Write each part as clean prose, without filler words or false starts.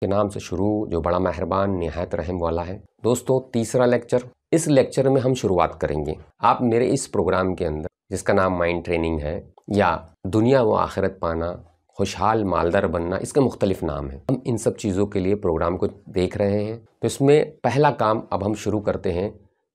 के नाम से शुरू, जो बड़ा मेहरबान निहायत रहम वाला है। दोस्तों, तीसरा लेक्चर। इस लेक्चर में हम शुरुआत करेंगे आप मेरे इस प्रोग्राम के अंदर, जिसका नाम माइंड ट्रेनिंग है या दुनिया व आखिरत पाना, खुशहाल मालदार बनना, इसके मुख्तलिफ नाम हैं। हम इन सब चीज़ों के लिए प्रोग्राम को देख रहे हैं। तो इसमें पहला काम अब हम शुरू करते हैं,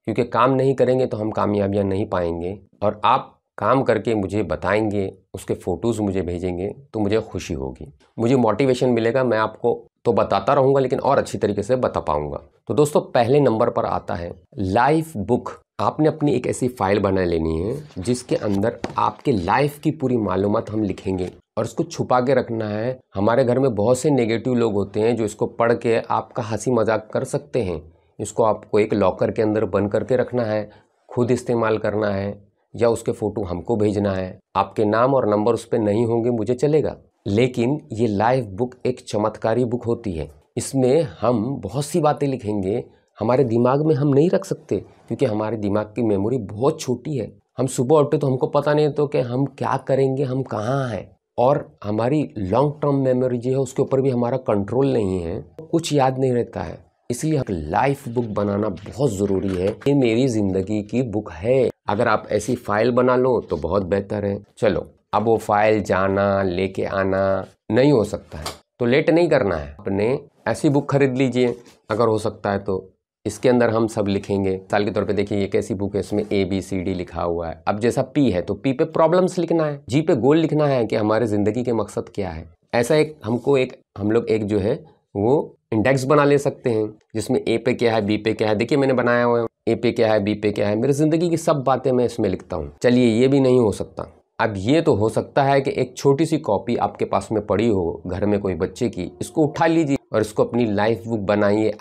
क्योंकि काम नहीं करेंगे तो हम कामयाबियाँ नहीं पाएंगे। और आप काम करके मुझे बताएंगे, उसके फ़ोटोज़ मुझे भेजेंगे तो मुझे खुशी होगी, मुझे मोटिवेशन मिलेगा। मैं आपको तो बताता रहूँगा लेकिन और अच्छी तरीके से बता पाऊँगा। तो दोस्तों, पहले नंबर पर आता है लाइफ बुक। आपने अपनी एक ऐसी फाइल बना लेनी है जिसके अंदर आपके लाइफ की पूरी मालूमात हम लिखेंगे और इसको छुपा के रखना है। हमारे घर में बहुत से नेगेटिव लोग होते हैं जो इसको पढ़ के आपका हंसी मजाक कर सकते हैं। इसको आपको एक लॉकर के अंदर बंद करके रखना है, खुद इस्तेमाल करना है या उसके फ़ोटो हमको भेजना है। आपके नाम और नंबर उस पर नहीं होंगे, मुझे चलेगा, लेकिन ये लाइफ बुक एक चमत्कारी बुक होती है। इसमें हम बहुत सी बातें लिखेंगे, हमारे दिमाग में हम नहीं रख सकते क्योंकि हमारे दिमाग की मेमोरी बहुत छोटी है। हम सुबह उठे तो हमको पता नहीं तो कि हम क्या करेंगे, हम कहाँ हैं, और हमारी लॉन्ग टर्म मेमोरी जो है उसके ऊपर भी हमारा कंट्रोल नहीं है, कुछ याद नहीं रहता है। इसलिए लाइफ बुक बनाना बहुत ज़रूरी है। ये मेरी ज़िंदगी की बुक है। अगर आप ऐसी फाइल बना लो तो बहुत बेहतर है। चलो, अब वो फाइल जाना लेके आना नहीं हो सकता है तो लेट नहीं करना है, अपने ऐसी बुक खरीद लीजिए अगर हो सकता है तो। इसके अंदर हम सब लिखेंगे। मिसाल के तौर पे देखिए, ये कैसी बुक है, इसमें ABCD लिखा हुआ है। अब जैसा P है तो P पे प्रॉब्लम्स लिखना है, G पे गोल लिखना है कि हमारे ज़िंदगी के मकसद क्या है। ऐसा हम लोग एक जो है वो इंडेक्स बना ले सकते हैं जिसमें A पे क्या है, B पे क्या है। देखिए मैंने बनाया हुआ है, A पे क्या है, B पे क्या है, मेरी ज़िंदगी की सब बातें मैं इसमें लिखता हूँ। चलिए, ये भी नहीं हो सकता। अब ये तो हो सकता है कि एक छोटी सी कॉपी आपके पास में पड़ी हो घर में कोई बच्चे की, इसको उठा लीजिए और इसको अपनी लाइफ बुक बनाइए।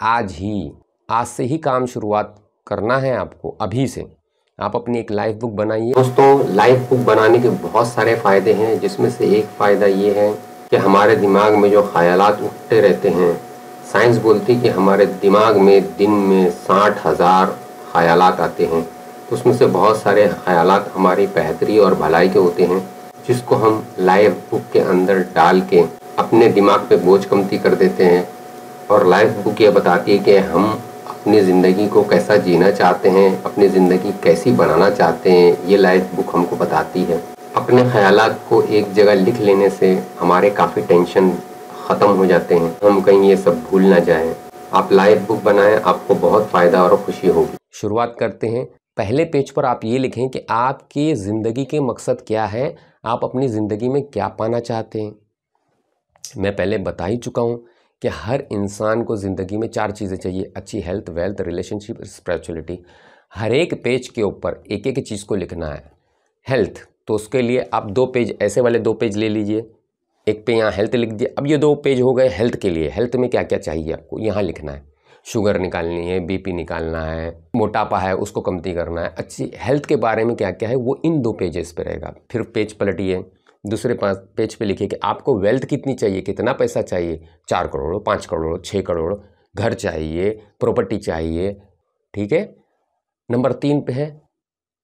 आज से ही काम शुरुआत करना है आपको, अभी से आप अपनी एक लाइफ बुक बनाइए। दोस्तों, लाइफ बुक बनाने के बहुत सारे फ़ायदे हैं, जिसमें से एक फ़ायदा ये है कि हमारे दिमाग में जो ख़यालात उठते रहते हैं, साइंस बोलती है कि हमारे दिमाग में दिन में 60,000 ख़यालात आते हैं, तो उसमें से बहुत सारे ख़यालात हमारी बेहतरी और भलाई के होते हैं, जिसको हम लाइफ बुक के अंदर डाल के अपने दिमाग पे बोझ कमती कर देते हैं। और लाइफ बुक ये बताती है कि हम अपनी ज़िंदगी को कैसा जीना चाहते हैं, अपनी ज़िंदगी कैसी बनाना चाहते हैं, ये लाइफ बुक हमको बताती है। अपने ख़यालात को एक जगह लिख लेने से हमारे काफ़ी टेंशन ख़त्म हो जाते हैं, हम कहीं ये सब भूल ना जाएं। आप लाइफ बुक बनाएं, आपको बहुत फ़ायदा और खुशी होगी। शुरुआत करते हैं। पहले पेज पर आप ये लिखें कि आपकी ज़िंदगी के मकसद क्या है, आप अपनी ज़िंदगी में क्या पाना चाहते हैं। मैं पहले बता ही चुका हूँ कि हर इंसान को ज़िंदगी में 4 चीज़ें चाहिए: अच्छी हेल्थ, वेल्थ, रिलेशनशिप, स्पिरिचुअलिटी। हर एक पेज के ऊपर एक एक चीज़ को लिखना है। हेल्थ, तो उसके लिए आप 2 पेज, ऐसे वाले 2 पेज ले लीजिए। एक पे यहाँ हेल्थ लिख दिया। अब ये 2 पेज हो गए हेल्थ के लिए। हेल्थ में क्या क्या चाहिए आपको यहाँ लिखना है। शुगर निकालनी है, BP निकालना है, मोटापा है उसको कमती करना है। अच्छी हेल्थ के बारे में क्या क्या है वो इन 2 पेजेस पे रहेगा। फिर पेज पलटिए, दूसरे पेज पे लिखिए कि आपको वेल्थ कितनी चाहिए, कितना पैसा चाहिए। 4 करोड़, 5 करोड़, 6 करोड़, घर चाहिए, प्रॉपर्टी चाहिए, ठीक है। नंबर 3 पे है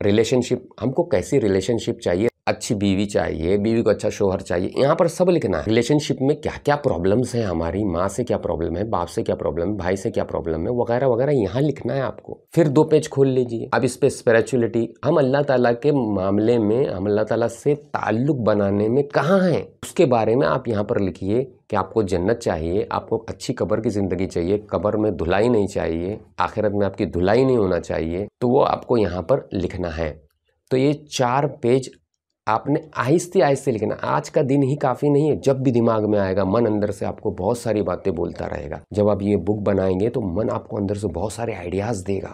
रिलेशनशिप, हमको कैसी रिलेशनशिप चाहिए। अच्छी बीवी चाहिए, बीवी को अच्छा शोहर चाहिए, यहाँ पर सब लिखना है। रिलेशनशिप में क्या क्या प्रॉब्लम्स हैं, हमारी माँ से क्या प्रॉब्लम है, बाप से क्या प्रॉब्लम है, भाई से क्या प्रॉब्लम है, वगैरह वगैरह यहाँ लिखना है आपको। फिर 2 पेज खोल लीजिए। अब इस पे स्पिरिचुअलिटी, हम अल्लाह ताला के मामले में, हम अल्लाह ताला से ताल्लुक़ बनाने में कहाँ हैं, उसके बारे में आप यहाँ पर लिखिए कि आपको जन्नत चाहिए, आपको अच्छी कब्र की ज़िंदगी चाहिए, कब्र में धुलाई नहीं चाहिए, आखिरत में आपकी धुलाई नहीं होना चाहिए, तो वो आपको यहाँ पर लिखना है। तो ये 4 पेज आपने आहिस्ते आहिस्ते लिखना। आज का दिन ही काफ़ी नहीं है, जब भी दिमाग में आएगा, मन अंदर से आपको बहुत सारी बातें बोलता रहेगा। जब आप ये बुक बनाएंगे तो मन आपको अंदर से बहुत सारे आइडियाज़ देगा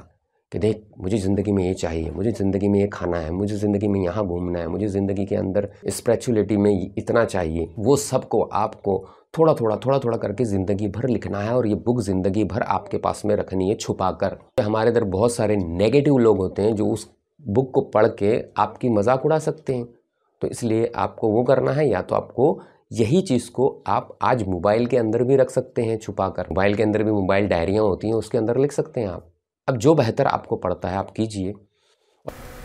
कि देख, मुझे ज़िंदगी में ये चाहिए, मुझे ज़िंदगी में ये खाना है, मुझे ज़िंदगी में यहाँ घूमना है, मुझे ज़िंदगी के अंदर स्पिरिचुअलिटी में इतना चाहिए। वो सबको आपको थोड़ा थोड़ा करके ज़िंदगी भर लिखना है और ये बुक ज़िंदगी भर आपके पास में रखनी है छुपा कर। हमारे इधर बहुत सारे नेगेटिव लोग होते हैं जो उस बुक को पढ़ के आपकी मजाक उड़ा सकते हैं। तो इसलिए आपको वो करना है, या तो आपको यही चीज़ को आप आज मोबाइल के अंदर भी रख सकते हैं छुपा कर। मोबाइल के अंदर भी मोबाइल डायरियाँ होती हैं, उसके अंदर लिख सकते हैं आप। अब जो बेहतर आपको पड़ता है आप कीजिए।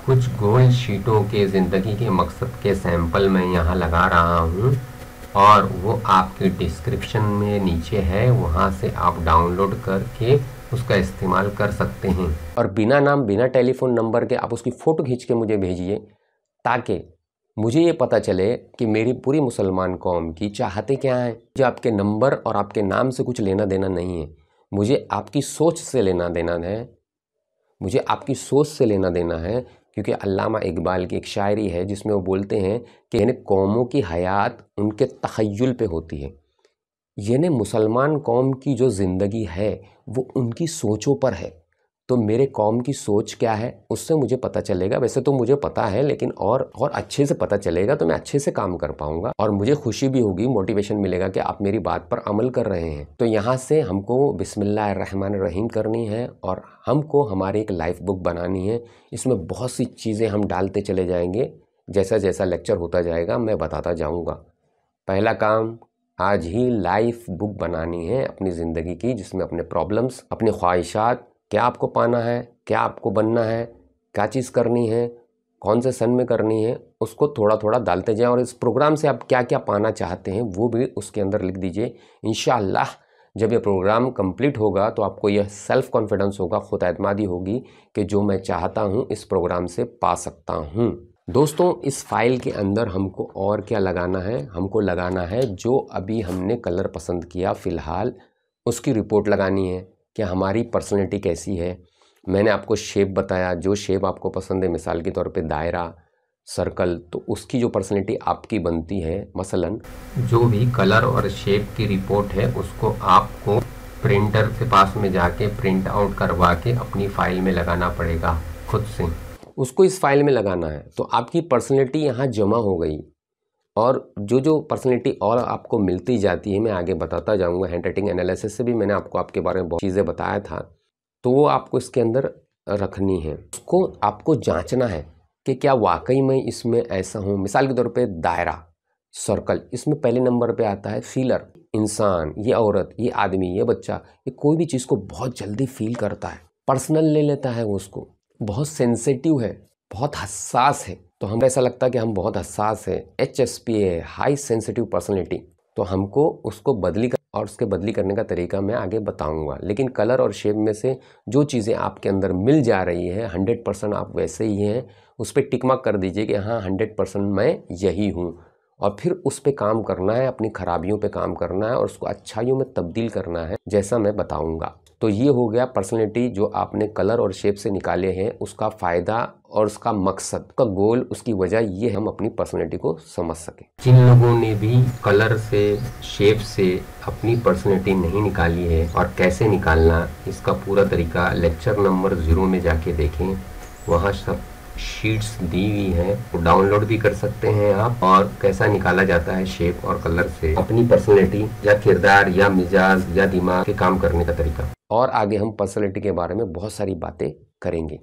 कुछ गोल शीटों के ज़िंदगी के मकसद के सैंपल मैं यहाँ लगा रहा हूँ। और वो आपके डिस्क्रिप्शन में नीचे है, वहाँ से आप डाउनलोड करके उसका इस्तेमाल कर सकते हैं। और बिना नाम बिना टेलीफोन नंबर के आप उसकी फ़ोटो खींच के मुझे भेजिए, ताकि मुझे ये पता चले कि मेरी पूरी मुसलमान कौम की चाहते क्या हैं। मुझे आपके नंबर और आपके नाम से कुछ लेना देना नहीं है, मुझे आपकी सोच से लेना देना है, मुझे आपकी सोच से लेना देना है। क्योंकि अल्लामा इकबाल की एक शायरी है जिसमें वो बोलते हैं कि यानी कौमों की हयात उनके तख़य्युल पे होती है, यानी मुसलमान कौम की जो ज़िंदगी है वो उनकी सोचों पर है। तो मेरे कौम की सोच क्या है उससे मुझे पता चलेगा। वैसे तो मुझे पता है, लेकिन और अच्छे से पता चलेगा तो मैं अच्छे से काम कर पाऊंगा और मुझे खुशी भी होगी, मोटिवेशन मिलेगा कि आप मेरी बात पर अमल कर रहे हैं। तो यहाँ से हमको बिस्मिल्लाहिर्रहमानिर्रहीम करनी है और हमको हमारी एक लाइफ बुक बनानी है। इसमें बहुत सी चीज़ें हम डालते चले जाएंगे, जैसा जैसा लेक्चर होता जाएगा मैं बताता जाऊँगा। पहला काम आज ही लाइफ बुक बनानी है अपनी ज़िंदगी की, जिसमें अपने प्रॉब्लम्स, अपनी ख्वाहिशात, क्या आपको पाना है, क्या आपको बनना है, क्या चीज़ करनी है, कौन से सन में करनी है, उसको थोड़ा थोड़ा डालते जाएं। और इस प्रोग्राम से आप क्या क्या पाना चाहते हैं वो भी उसके अंदर लिख दीजिए। इंशाअल्लाह जब ये प्रोग्राम कंप्लीट होगा तो आपको यह सेल्फ़ कॉन्फिडेंस होगा, खुद एतमादी होगी कि जो मैं चाहता हूँ इस प्रोग्राम से पा सकता हूँ। दोस्तों, इस फाइल के अंदर हमको और क्या लगाना है, हमको लगाना है जो अभी हमने कलर पसंद किया फ़िलहाल उसकी रिपोर्ट लगानी है कि हमारी पर्सनैलिटी कैसी है। मैंने आपको शेप बताया, जो शेप आपको पसंद है, मिसाल के तौर पे दायरा, सर्कल, तो उसकी जो पर्सनैलिटी आपकी बनती है, मसलन जो भी कलर और शेप की रिपोर्ट है उसको आपको प्रिंटर के पास में जाके प्रिंट आउट करवा के अपनी फ़ाइल में लगाना पड़ेगा खुद से, उसको इस फाइल में लगाना है। तो आपकी पर्सनैलिटी यहाँ जमा हो गई और जो जो पर्सनैलिटी और आपको मिलती जाती है मैं आगे बताता जाऊँगा। हैंडराइटिंग एनालिसिस से भी मैंने आपको आपके बारे में बहुत चीज़ें बताया था, तो वो आपको इसके अंदर रखनी है। उसको आपको जांचना है कि क्या वाकई में इसमें ऐसा हूँ। मिसाल के तौर पे दायरा, सर्कल, इसमें पहले नंबर पे आता है फीलर। इंसान, ये औरत, ये आदमी, ये बच्चा, ये कोई भी चीज़ को बहुत जल्दी फील करता है, पर्सनल ले लेता है, वो उसको बहुत सेंसिटिव है, बहुत हसास है। तो हमें ऐसा लगता है कि हम बहुत हसास है, HSP है, हाई सेंसिटिव पर्सनैलिटी। तो हमको उसको और उसके बदली करने का तरीका मैं आगे बताऊंगा। लेकिन कलर और शेप में से जो चीज़ें आपके अंदर मिल जा रही है 100% आप वैसे ही हैं, उस पर टिक मार्क कर दीजिए कि हाँ 100% मैं यही हूँ। और फिर उस पे काम करना है, अपनी खराबियों पे काम करना है और उसको अच्छाइयों में तब्दील करना है, जैसा मैं बताऊंगा। तो ये हो गया पर्सनैलिटी जो आपने कलर और शेप से निकाले हैं, उसका फ़ायदा और उसका मकसद, उसका गोल, उसकी वजह ये हम अपनी पर्सनैलिटी को समझ सकें। जिन लोगों ने भी कलर से, शेप से अपनी पर्सनैलिटी नहीं निकाली है और कैसे निकालना, इसका पूरा तरीका लेक्चर नंबर 0 में जाके देखें, वहाँ सब शीट्स दी हुई हैं, वो डाउनलोड भी कर सकते हैं आप। और कैसा निकाला जाता है शेप और कलर से अपनी पर्सनैलिटी या किरदार या मिजाज या दिमाग के काम करने का तरीका। और आगे हम पर्सनैलिटी के बारे में बहुत सारी बातें करेंगे।